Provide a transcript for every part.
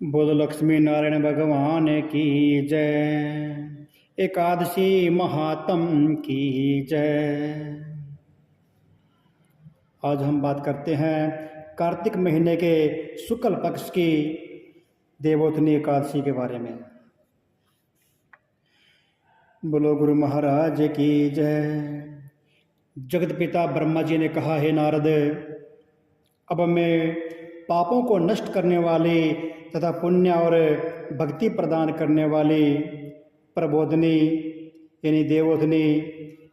बोल लक्ष्मी नारायण भगवान की जय। एकादशी महात्म की जय। आज हम बात करते हैं कार्तिक महीने के शुक्ल पक्ष की देवोत्थनी एकादशी के बारे में। बोलो गुरु महाराज की जय। जगत पिता ब्रह्मा जी ने कहा, हे नारद, अब मैं पापों को नष्ट करने वाली तथा पुण्य और भक्ति प्रदान करने वाली प्रबोधनी यानी देवोत्थनी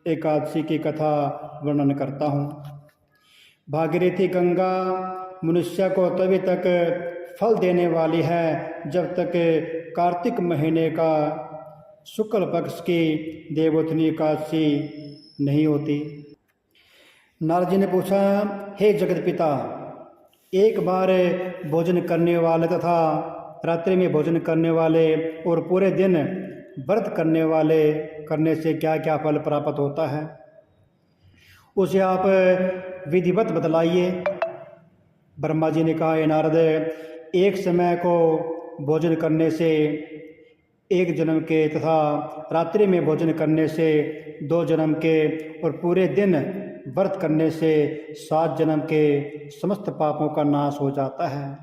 एकादशी की कथा वर्णन करता हूँ। भागीरथी गंगा मनुष्य को तभी तक फल देने वाली है जब तक कार्तिक महीने का शुक्ल पक्ष की देवोत्थनी एकादशी नहीं होती। नारद जी ने पूछा, हे जगत पिता, एक बार भोजन करने वाले तथा रात्रि में भोजन करने वाले और पूरे दिन व्रत करने से क्या क्या फल प्राप्त होता है, उसे आप विधिवत बतलाइए। ब्रह्मा जी ने कहा, हे नारद, एक समय को भोजन करने से 1 जन्म के तथा रात्रि में भोजन करने से 2 जन्म के और पूरे दिन व्रत करने से 7 जन्म के समस्त पापों का नाश हो जाता है।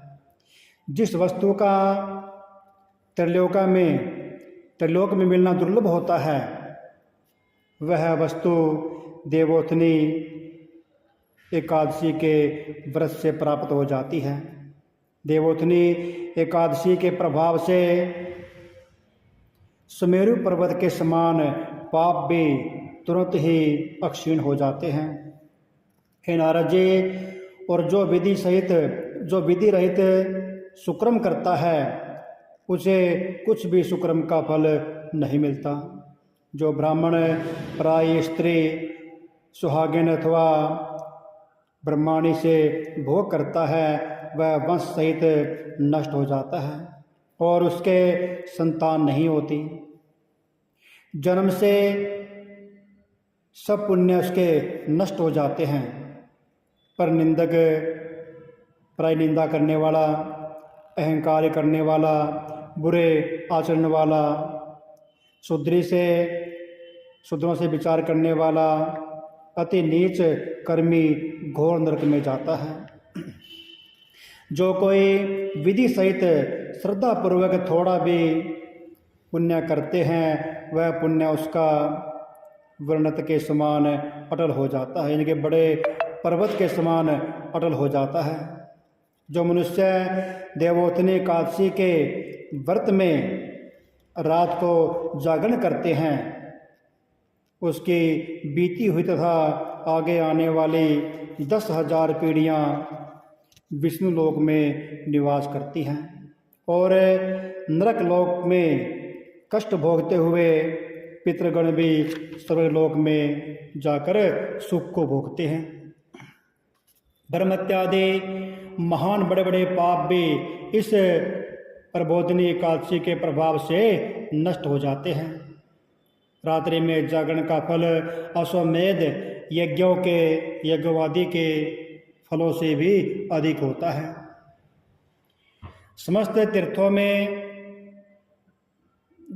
जिस वस्तु का त्रिलोक में मिलना दुर्लभ होता है, वह वस्तु देवोत्थनी एकादशी के व्रत से प्राप्त हो जाती है। देवोत्थनी एकादशी के प्रभाव से सुमेरु पर्वत के समान पाप भी तुरंत ही अक्षीण हो जाते हैं। हे नारद जी, और जो विधि रहित सुक्रम करता है, उसे कुछ भी सुक्रम का फल नहीं मिलता। जो ब्राह्मण प्राय स्त्री सुहागिन अथवा ब्रह्माणी से भोग करता है, वह वंश सहित नष्ट हो जाता है और उसके संतान नहीं होती। जन्म से सब पुण्य उसके नष्ट हो जाते हैं। पर निंदक, प्राय निंदा करने वाला, अहंकार करने वाला, बुरे आचरण वाला, शूद्रों से विचार करने वाला, अति नीच कर्मी घोर नरक में जाता है। जो कोई विधि सहित श्रद्धापूर्वक थोड़ा भी पुण्य करते हैं, वह पुण्य उसका वर्णत के समान अटल हो जाता है, यानी कि बड़े पर्वत के समान अटल हो जाता है। जो मनुष्य देवोत्थनी एकादशी के व्रत में रात को जागरण करते हैं, उसकी बीती हुई तथा आगे आने वाली 10,000 पीढ़ियाँ विष्णु लोक में निवास करती हैं और नरक लोक में कष्ट भोगते हुए पितृगण भी स्वर्गलोक में जाकर सुख को भोगते हैं। धर्म इत्यादि महान बड़े बड़े पाप भी इस प्रबोधनी एकादशी के प्रभाव से नष्ट हो जाते हैं। रात्रि में जागरण का फल अश्वमेध यज्ञवादी के फलों से भी अधिक होता है। समस्त तीर्थों में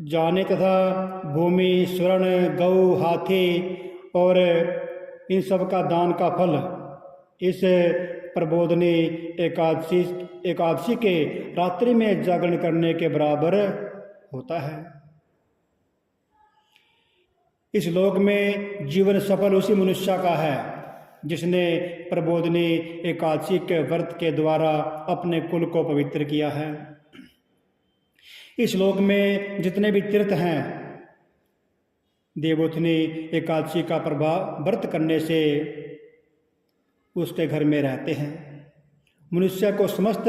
जाने तथा भूमि, स्वर्ण, गौ, हाथी और इन सब का दान का फल इस प्रबोधनी एकादशी के रात्रि में जागरण करने के बराबर होता है। इस लोक में जीवन सफल उसी मनुष्य का है जिसने प्रबोधनी एकादशी के व्रत के द्वारा अपने कुल को पवित्र किया है। इस लोक में जितने भी तीर्थ हैं, देवोत्थनी एकादशी का प्रभाव व्रत करने से उसके घर में रहते हैं। मनुष्य को समस्त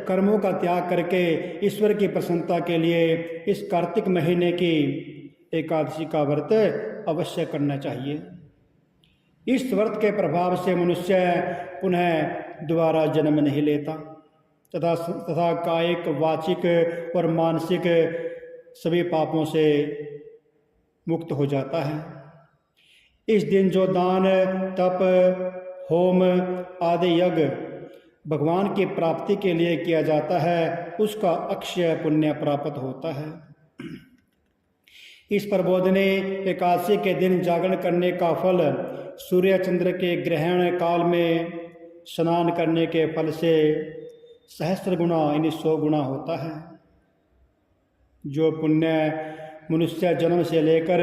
कर्मों का त्याग करके ईश्वर की प्रसन्नता के लिए इस कार्तिक महीने की एकादशी का व्रत अवश्य करना चाहिए। इस व्रत के प्रभाव से मनुष्य पुनः दोबारा जन्म नहीं लेता तथा कायिक, वाचिक और मानसिक सभी पापों से मुक्त हो जाता है। इस दिन जो दान, तप, होम आदि यज्ञ भगवान की प्राप्ति के लिए किया जाता है उसका अक्षय पुण्य प्राप्त होता है। इस प्रबोधनी एकादशी के दिन जागरण करने का फल सूर्य चंद्र के ग्रहण काल में स्नान करने के फल से सहस्त्र गुना यानी 100 गुना होता है। जो पुण्य मनुष्य जन्म से लेकर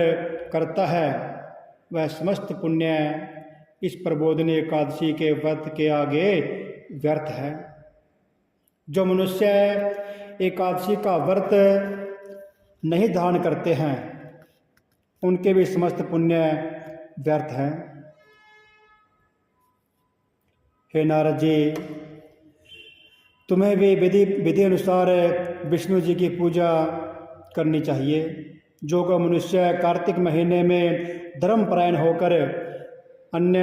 करता है वह समस्त पुण्य इस प्रबोधनी एकादशी के व्रत के आगे व्यर्थ है। जो मनुष्य एकादशी का व्रत नहीं धारण करते हैं उनके भी समस्त पुण्य व्यर्थ हैं। हे नारद जी, तुम्हें भी विधि अनुसार विष्णु जी की पूजा करनी चाहिए। जो को मनुष्य कार्तिक महीने में धर्मपरायण होकर अन्य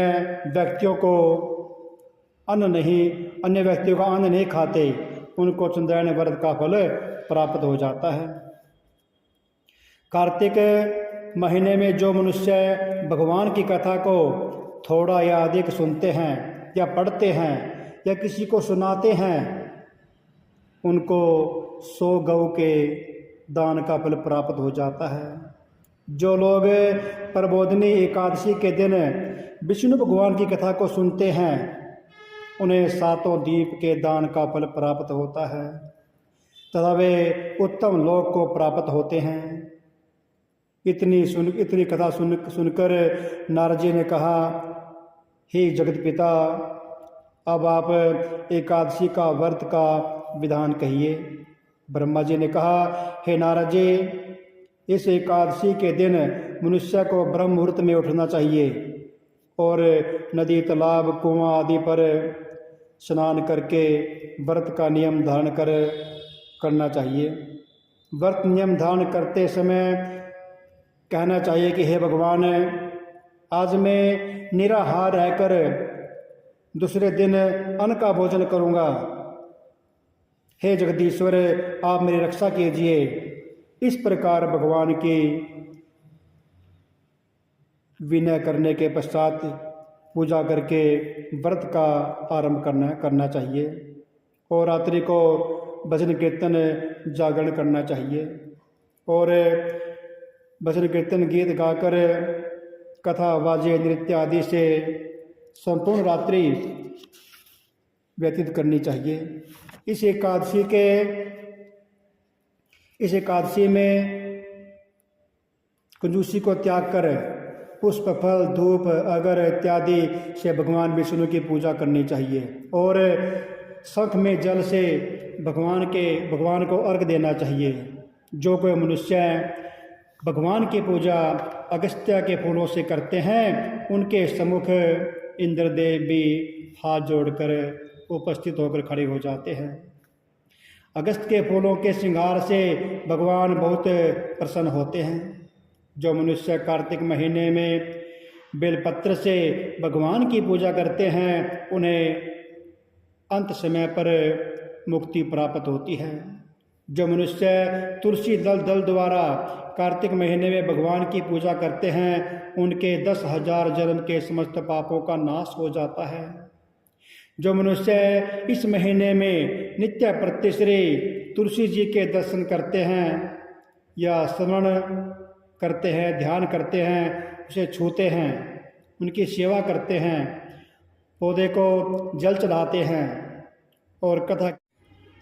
व्यक्तियों का अन्न नहीं खाते उनको चंद्रायण व्रत का फल प्राप्त हो जाता है। कार्तिक महीने में जो मनुष्य भगवान की कथा को थोड़ा या अधिक सुनते हैं या पढ़ते हैं या किसी को सुनाते हैं उनको 100 गौ के दान का फल प्राप्त हो जाता है। जो लोग प्रबोधनी एकादशी के दिन विष्णु भगवान की कथा को सुनते हैं उन्हें 7 दीप के दान का फल प्राप्त होता है तथा वे उत्तम लोक को प्राप्त होते हैं। इतनी कथा सुनकर नारद जी ने कहा, हे जगत पिता, अब आप एकादशी का व्रत का विधान कहिए। ब्रह्मा जी ने कहा, हे नारद जी, इस एकादशी के दिन मनुष्य को ब्रह्म मुहूर्त में उठना चाहिए और नदी तालाब कुआं आदि पर स्नान करके व्रत का नियम धारण करना चाहिए। व्रत नियम धारण करते समय कहना चाहिए कि हे भगवान, आज मैं निराहार रहकर दूसरे दिन अन्न का भोजन करूँगा। हे जगदीश्वर, आप मेरी रक्षा कीजिए। इस प्रकार भगवान की विनय करने के पश्चात पूजा करके व्रत का आरंभ करना चाहिए और रात्रि को भजन कीर्तन जागरण करना चाहिए और भजन कीर्तन गीत गाकर कथा वाद्य नृत्य आदि से संपूर्ण रात्रि व्यतीत करनी चाहिए। इस एकादशी में कंजूसी को त्याग कर पुष्प फल धूप अगर इत्यादि से भगवान विष्णु की पूजा करनी चाहिए और शंख में जल से भगवान को अर्घ देना चाहिए। जो कोई मनुष्य भगवान की पूजा अगस्त्य के फूलों से करते हैं उनके सम्मुख इंद्रदेव भी हाथ जोड़कर उपस्थित होकर खड़े हो जाते हैं। अगस्त के फूलों के श्रृंगार से भगवान बहुत प्रसन्न होते हैं। जो मनुष्य कार्तिक महीने में बेलपत्र से भगवान की पूजा करते हैं उन्हें अंत समय पर मुक्ति प्राप्त होती है। जो मनुष्य तुलसी दल द्वारा कार्तिक महीने में भगवान की पूजा करते हैं उनके 10,000 जन्म के समस्त पापों का नाश हो जाता है। जो मनुष्य इस महीने में नित्य प्रतिश्री तुलसी जी के दर्शन करते हैं या स्मरण करते हैं, ध्यान करते हैं, उसे छूते हैं, उनकी सेवा करते हैं, पौधे को जल चढ़ाते हैं और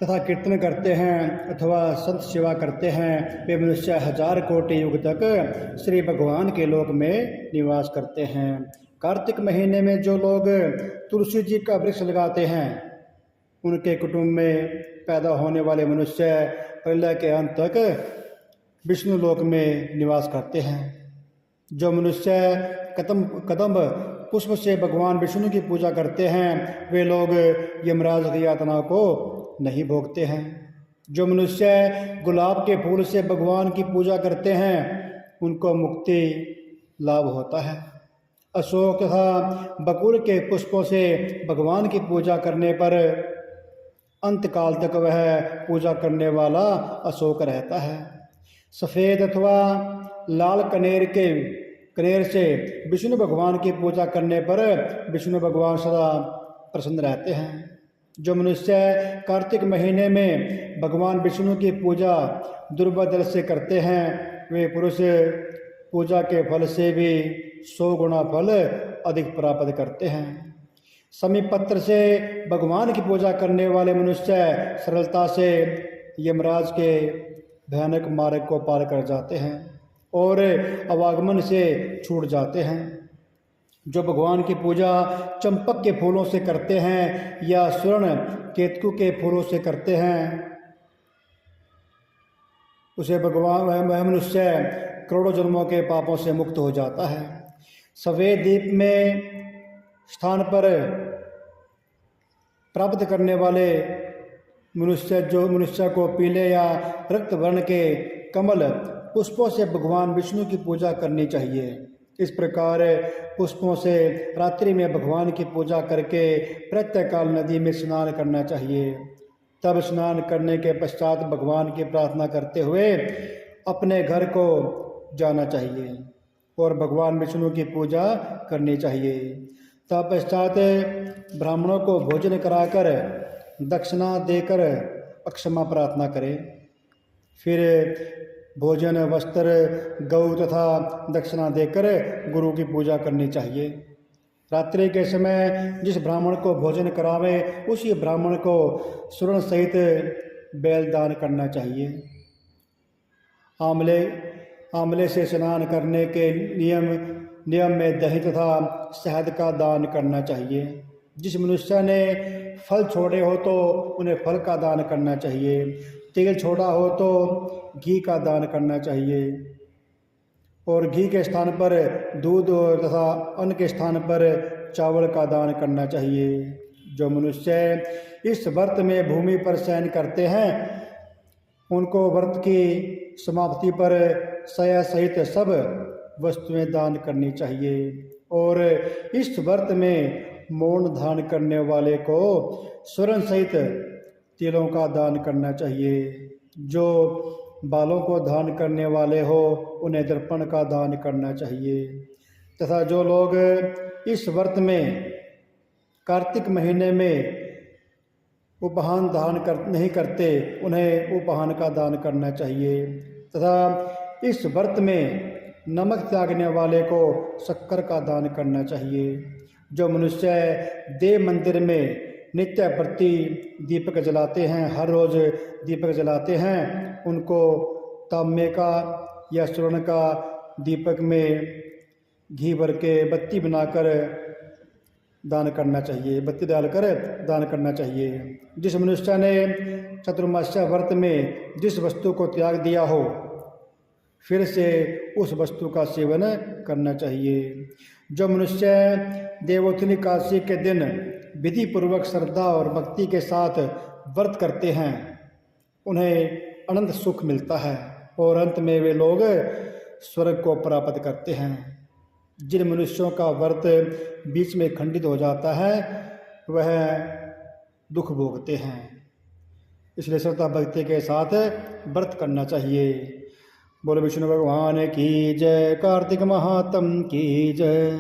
तथा कीर्तन करते हैं अथवा संत सेवा करते हैं, वे मनुष्य 1000 कोटि युग तक श्री भगवान के लोक में निवास करते हैं। कार्तिक महीने में जो लोग तुलसी जी का वृक्ष लगाते हैं उनके कुटुंब में पैदा होने वाले मनुष्य प्रलय के अंत तक विष्णु लोक में निवास करते हैं। जो मनुष्य कदम्ब पुष्प से भगवान विष्णु की पूजा करते हैं वे लोग यमराज की यातना को नहीं भोगते हैं। जो मनुष्य गुलाब के फूल से भगवान की पूजा करते हैं उनको मुक्ति लाभ होता है। अशोक तथा बकुल के पुष्पों से भगवान की पूजा करने पर अंतकाल तक वह पूजा करने वाला अशोक रहता है। सफ़ेद अथवा लाल कनेर से विष्णु भगवान की पूजा करने पर विष्णु भगवान सदा प्रसन्न रहते हैं। जो मनुष्य कार्तिक महीने में भगवान विष्णु की पूजा दुर्बदल से करते हैं वे पुरुष पूजा के फल से भी 100 गुना फल अधिक प्राप्त करते हैं। समीपत्र से भगवान की पूजा करने वाले मनुष्य सरलता से यमराज के भयानक मार्ग को पार कर जाते हैं और अवागमन से छूट जाते हैं। जो भगवान की पूजा चंपक के फूलों से करते हैं या स्वर्ण केतु के फूलों से करते हैं उसे भगवान वह मनुष्य करोड़ों जन्मों के पापों से मुक्त हो जाता है। सफेद दीप में स्थान पर प्राप्त करने वाले मनुष्य को पीले या रक्त वर्ण के कमल पुष्पों से भगवान विष्णु की पूजा करनी चाहिए। इस प्रकार पुष्पों से रात्रि में भगवान की पूजा करके प्रातःकाल नदी में स्नान करना चाहिए। तब स्नान करने के पश्चात भगवान की प्रार्थना करते हुए अपने घर को जाना चाहिए और भगवान विष्णु की पूजा करनी चाहिए। तत्पश्चात ब्राह्मणों को भोजन कराकर दक्षिणा देकर अक्षमा प्रार्थना करें। फिर भोजन वस्त्र गौ तथा दक्षिणा देकर गुरु की पूजा करनी चाहिए। रात्रि के समय जिस ब्राह्मण को भोजन करावें उसी ब्राह्मण को स्वर्ण सहित बैल दान करना चाहिए। आंवले से स्नान करने के नियम में दही तथा शहद का दान करना चाहिए। जिस मनुष्य ने फल छोड़े हो तो उन्हें फल का दान करना चाहिए। तेल छोड़ा हो तो घी का दान करना चाहिए और घी के स्थान पर दूध तथा अन्न के स्थान पर चावल का दान करना चाहिए। जो मनुष्य इस व्रत में भूमि पर शयन करते हैं उनको व्रत की समाप्ति पर शया सहित सब वस्तुएं दान करनी चाहिए और इस व्रत में मौन धारण करने वाले को स्वर्ण सहित तिलों का दान करना चाहिए। जो बालों को दान करने वाले हो उन्हें दर्पण का दान करना चाहिए तथा जो लोग इस व्रत में कार्तिक महीने में उपहान दान नहीं करते उन्हें उपहान का दान करना चाहिए तथा इस व्रत में नमक त्यागने वाले को शक्कर का दान करना चाहिए। जो मनुष्य देव मंदिर में नित्य प्रति दीपक जलाते हैं हर रोज़ दीपक जलाते हैं उनको तांबे का या स्वर्ण का दीपक में घी भर के बत्ती बनाकर दान करना चाहिए, बत्ती डालकर दान करना चाहिए। जिस मनुष्य ने चतुर्मास्य व्रत में जिस वस्तु को त्याग दिया हो फिर से उस वस्तु का सेवन करना चाहिए। जो मनुष्य देवोत्थानी एकादशी के दिन विधि पूर्वक श्रद्धा और भक्ति के साथ व्रत करते हैं उन्हें अनंत सुख मिलता है और अंत में वे लोग स्वर्ग को प्राप्त करते हैं। जिन मनुष्यों का व्रत बीच में खंडित हो जाता है वह दुख भोगते हैं, इसलिए श्रद्धा भक्ति के साथ व्रत करना चाहिए। बोलो विष्णु भगवान की जय, कार्तिक महात्म की जय।